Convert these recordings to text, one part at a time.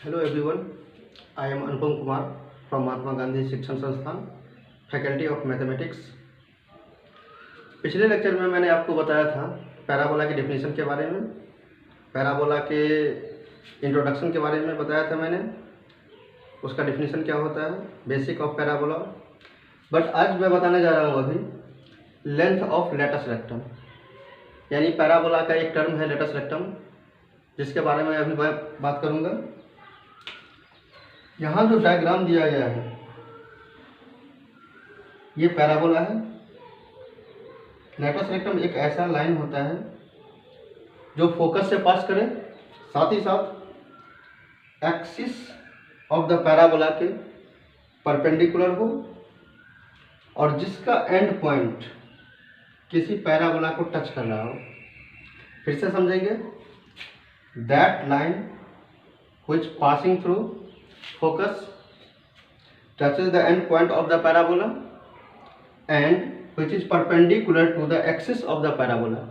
Hello everyone, I am Anupam Kumar from Mahatma Gandhi शिक्षण संस्थान, faculty of mathematics. पिछले lecture में मैंने आपको बताया था पैराबोला की डेफिनेशन के बारे में, पैराबोला के इंट्रोडक्शन के बारे में बताया था मैंने, उसका डेफिनेशन क्या होता है, बेसिक ऑफ पैराबोला। बट आज मैं बताने जा रहा हूँ अभी लेंथ ऑफ लेटस रेक्टम, यानी पैराबोला का एक टर्म है लेटस रेक्टम, जिसके बारे में अभी मैं बात करूँगा। यहाँ जो डायग्राम दिया गया है ये पैराबोला है। लेटस रेक्टम एक ऐसा लाइन होता है जो फोकस से पास करे, साथ ही साथ एक्सिस ऑफ द पैराबोला के परपेंडिकुलर हो और जिसका एंड पॉइंट किसी पैराबोला को टच कर रहा हो। फिर से समझेंगे, that line which passing through focus touches the end point of the parabola and which is perpendicular to the axis of the parabola.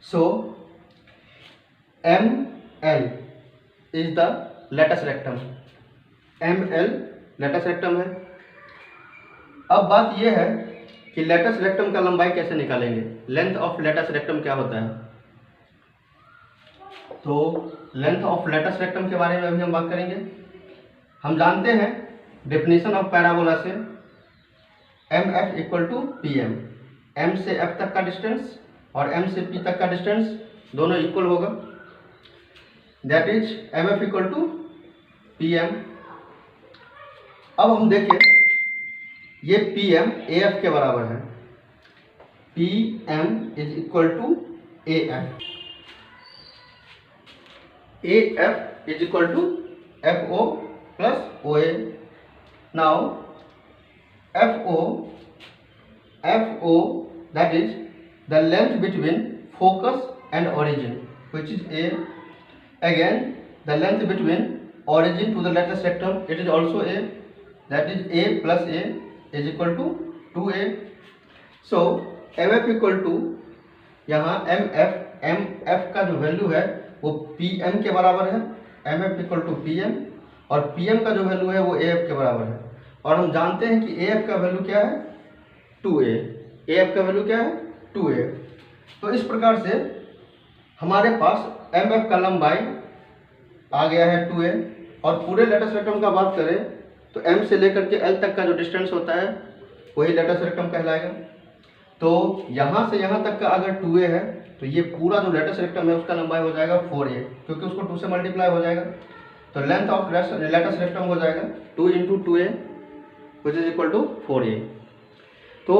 So ML is the latus rectum. ML latus rectum है। अब बात यह है कि latus rectum का लंबाई कैसे निकालेंगे, लेंथ ऑफ लेटस रेक्टम क्या होता है। तो लेंथ ऑफ लेटस रेक्टम के बारे में अभी हम बात करेंगे। हम जानते हैं डेफिनेशन ऑफ पैराबोला से M F equal to P M, M से एफ तक का डिस्टेंस और एम से पी तक का डिस्टेंस दोनों इक्वल होगा, that is M F equal to P M. अब हम देखें ये पी एम ए एफ के बराबर है, P M is equal to A F, A F is equal to F O plus OA. Now FO that is the length between focus and origin, which is A. Again the length between origin to the lateral rectum, it is also A, that is A plus A is equal to 2A. So MF equal to, यहाँ MF का जो value है वो PM के बराबर है, MF equal to PM, और PM का जो वैल्यू है वो AF के बराबर है। और हम जानते हैं कि AF का वैल्यू क्या है 2A, AF का वैल्यू क्या है 2A। तो इस प्रकार से हमारे पास MF का लंबाई आ गया है 2A, और पूरे लेटस रेक्टम का बात करें तो M से लेकर के L तक का जो डिस्टेंस होता है वही लेटस रेक्टम कहलाएगा। तो यहाँ से यहाँ तक का अगर 2A है तो ये पूरा जो लेटस रेक्टम है उसका लंबाई हो जाएगा 4A, क्योंकि उसको 2 से मल्टीप्लाई हो जाएगा। तो लेंथ ऑफ लेटस रेक्टम हो जाएगा 2 into 2A which is equal to 4A। तो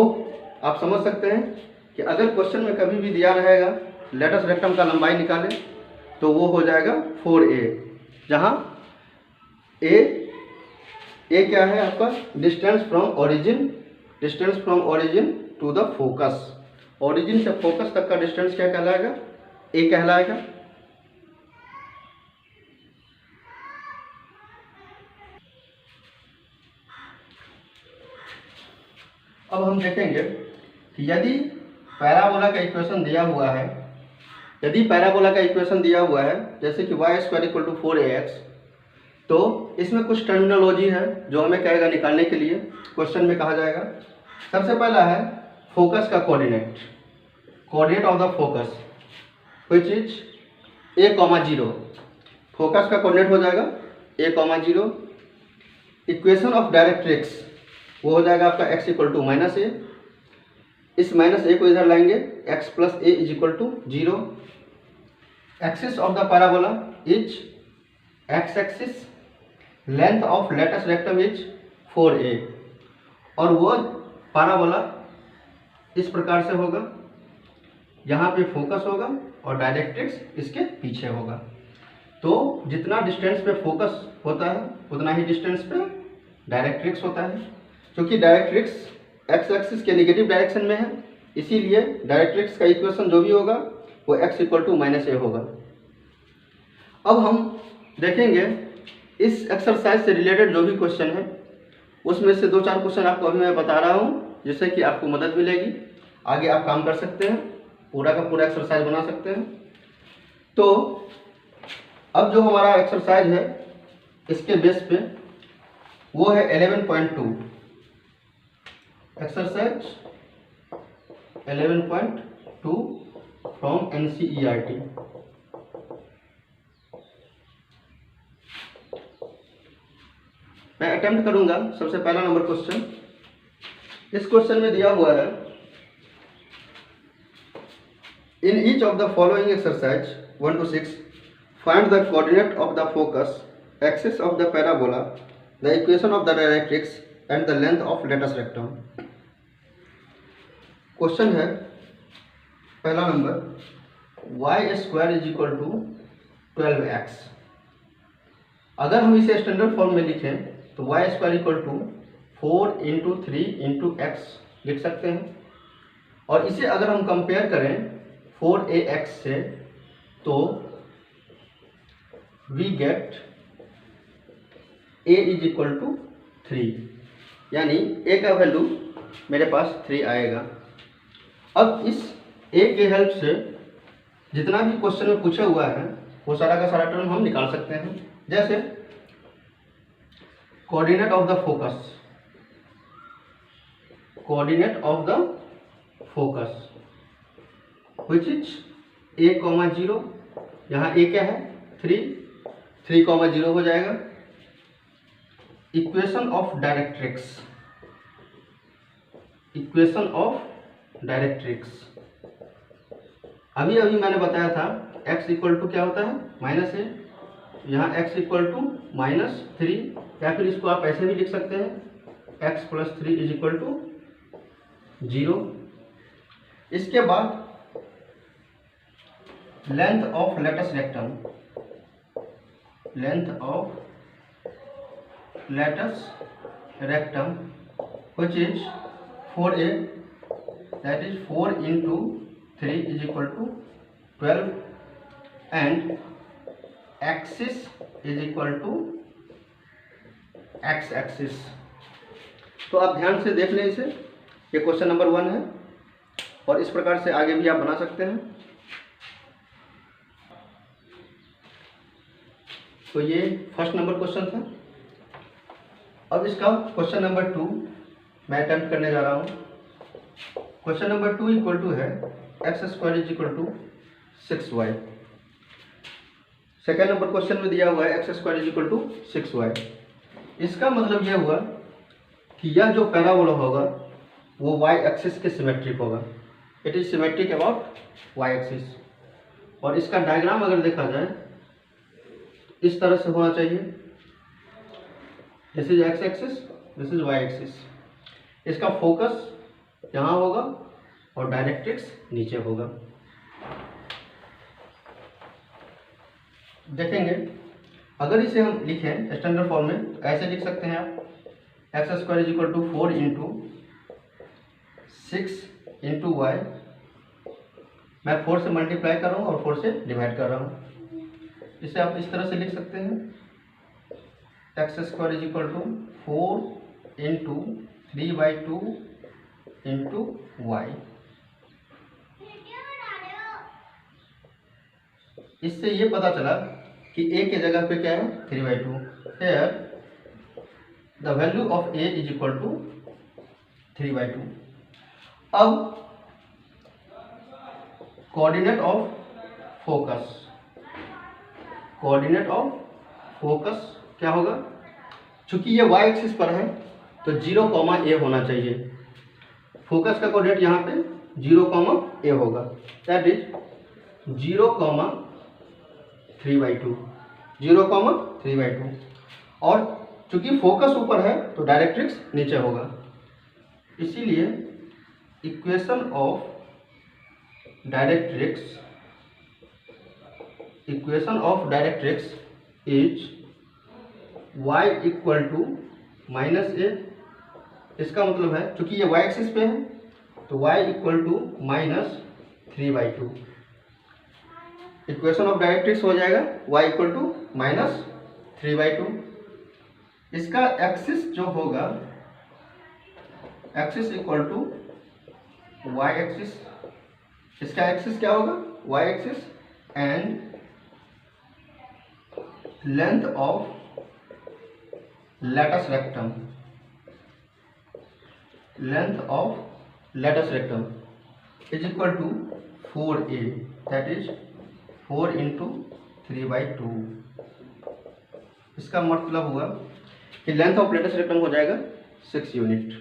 आप समझ सकते हैं कि अगर क्वेश्चन में कभी भी दिया रहेगा लेटस रेक्टम का लंबाई निकालें तो वो हो जाएगा 4A, जहाँ ए क्या है आपका distance from origin to the focus, origin से फोकस तक का डिस्टेंस क्या कहलाएगा, ए कहलाएगा। अब हम देखेंगे कि यदि पैराबोला का इक्वेशन दिया हुआ है, जैसे कि y square equal to 4ax, तो इसमें कुछ टर्मिनोलॉजी है जो हमें कहेगा निकालने के लिए, क्वेश्चन में कहा जाएगा। सबसे पहला है फोकस का coordinate of the focus which is a,0, focus का कोऑर्डिनेट हो जाएगा a,0। इक्वेशन ऑफ डायरेक्ट्रिक्स वो हो जाएगा आपका x इक्वल टू -a, इस -a को इधर लाएंगे, x plus a is equal to 0। Axis of the parabola is x axis, length of latus rectum is 4a, और वो पैराबोला इस प्रकार से होगा, यहाँ पे फोकस होगा और डायरेक्ट्रिक्स इसके पीछे होगा। तो जितना डिस्टेंस पे फोकस होता है उतना ही डिस्टेंस पे डायरेक्ट्रिक्स होता है। क्योंकि डायरेक्ट्रिक्स एक्स एक्सिस के नेगेटिव डायरेक्शन में है, इसीलिए डायरेक्ट्रिक्स का इक्वेशन जो भी होगा वो x इक्वल टू -a होगा। अब हम देखेंगे इस एक्सरसाइज से रिलेटेड जो भी क्वेश्चन है उसमें से 2-4 क्वेश्चन आपको अभी मैं बता रहा हूँ, जिससे कि आपको मदद मिलेगी, आगे आप काम कर सकते हैं, पूरा का पूरा एक्सरसाइज बना सकते हैं। तो अब जो हमारा एक्सरसाइज है इसके बेस पे वो है 11.2, एक्सरसाइज 11.2 फ्रॉम NCERT। मैं अटेम्प्ट करूंगा। सबसे पहला नंबर क्वेश्चन, इस क्वेश्चन में दिया हुआ है in each of the following exercise 1 to 6 find the coordinate of the focus, axis of the parabola, the equation of the directrix and the length of latus rectum. Question है पहला number, y² is equal to 12x। अगर हम इसे standard form में लिखें तो y² equal to 4 × 3 × x लिख सकते हैं। और इसे अगर हम कंपेयर करें 4ax से तो we get a is equal to 3, यानी a का वैल्यू मेरे पास 3 आएगा। अब इस a के हेल्प से जितना भी क्वेश्चन में पूछा हुआ है वो सारा का सारा टर्म हम निकाल सकते हैं। जैसे coordinate of the focus, coordinate of the focus which is a, 0, यहाँ a क्या है 3, 0 हो जाएगा। Equation of directrix, equation of directrix अभी मैंने बताया था x इक्वल टू क्या होता है -a, यहाँ x इक्वल टू -3, या फिर इसको आप ऐसे भी लिख सकते हैं x + 3 इज इक्वल टू 0। इसके बाद length of latus rectum, length of latus rectum which is 4a, that is 4 × 3 is equal to 12, and axis is equal to x axis। तो आप ध्यान से देख लें इसे, ये क्वेश्चन नंबर 1 है और इस प्रकार से आगे भी आप बना सकते हैं। तो ये फर्स्ट नंबर क्वेश्चन था। अब इसका क्वेश्चन नंबर 2 मैं अटेम्प्ट करने जा रहा हूँ। क्वेश्चन नंबर 2 इक्वल टू है x² is equal to 6y। Second number question में दिया हुआ है x² is equal to 6y। इसका मतलब यह हुआ कि यह जो पैराबोला होगा वो y एक्सिस के सिमेट्रिक होगा, it is symmetric about y axis. और इसका डायग्राम अगर देखा जाए इस तरह से होना चाहिए, this is x axis, this is y axis. इसका फोकस यहाँ होगा और डायरेक्ट्रिक्स नीचे होगा। देखेंगे अगर इसे हम लिखें स्टैंडर्ड फॉर्म में तो ऐसे लिख सकते हैं आप x² is equal to 4 × 6 × y। मैं 4 से मल्टीप्लाई कर रहा हूँ और 4 से डिवाइड कर रहा हूँ। इसे आप इस तरह से लिख सकते हैं x² is equal to 4 × 3/2 × y। इससे ये पता चला कि a के जगह पे क्या है 3/2। Here the value of a is equal to 3/2। अब coordinate of focus, coordinate of focus क्या होगा, चूंकि ये y एक्सिस पर है तो 0, a होना चाहिए। फोकस का कोऑर्डिनेट यहाँ पे 0, a होगा, दैट इज 0, 3/2, 0, 3/2। और चूंकि फोकस ऊपर है तो डायरेक्ट्रिक्स नीचे होगा, इसीलिए equation of directrix, equation of directrix is y equal to -a। इसका मतलब है चूंकि ये y एक्सिस पे है तो y equal to -3/2। Equation of directrix हो जाएगा y इक्वल टू -3/2। इसका एक्सिस जो होगा axis equal to y axis, इसका एक्सिस क्या होगा y axis, and length of latus rectum, length of latus rectum is equal to 4a, that is 4 into 3/2। इसका मतलब हुआ कि लेंथ ऑफ लेटस रेक्टम हो जाएगा 6 यूनिट।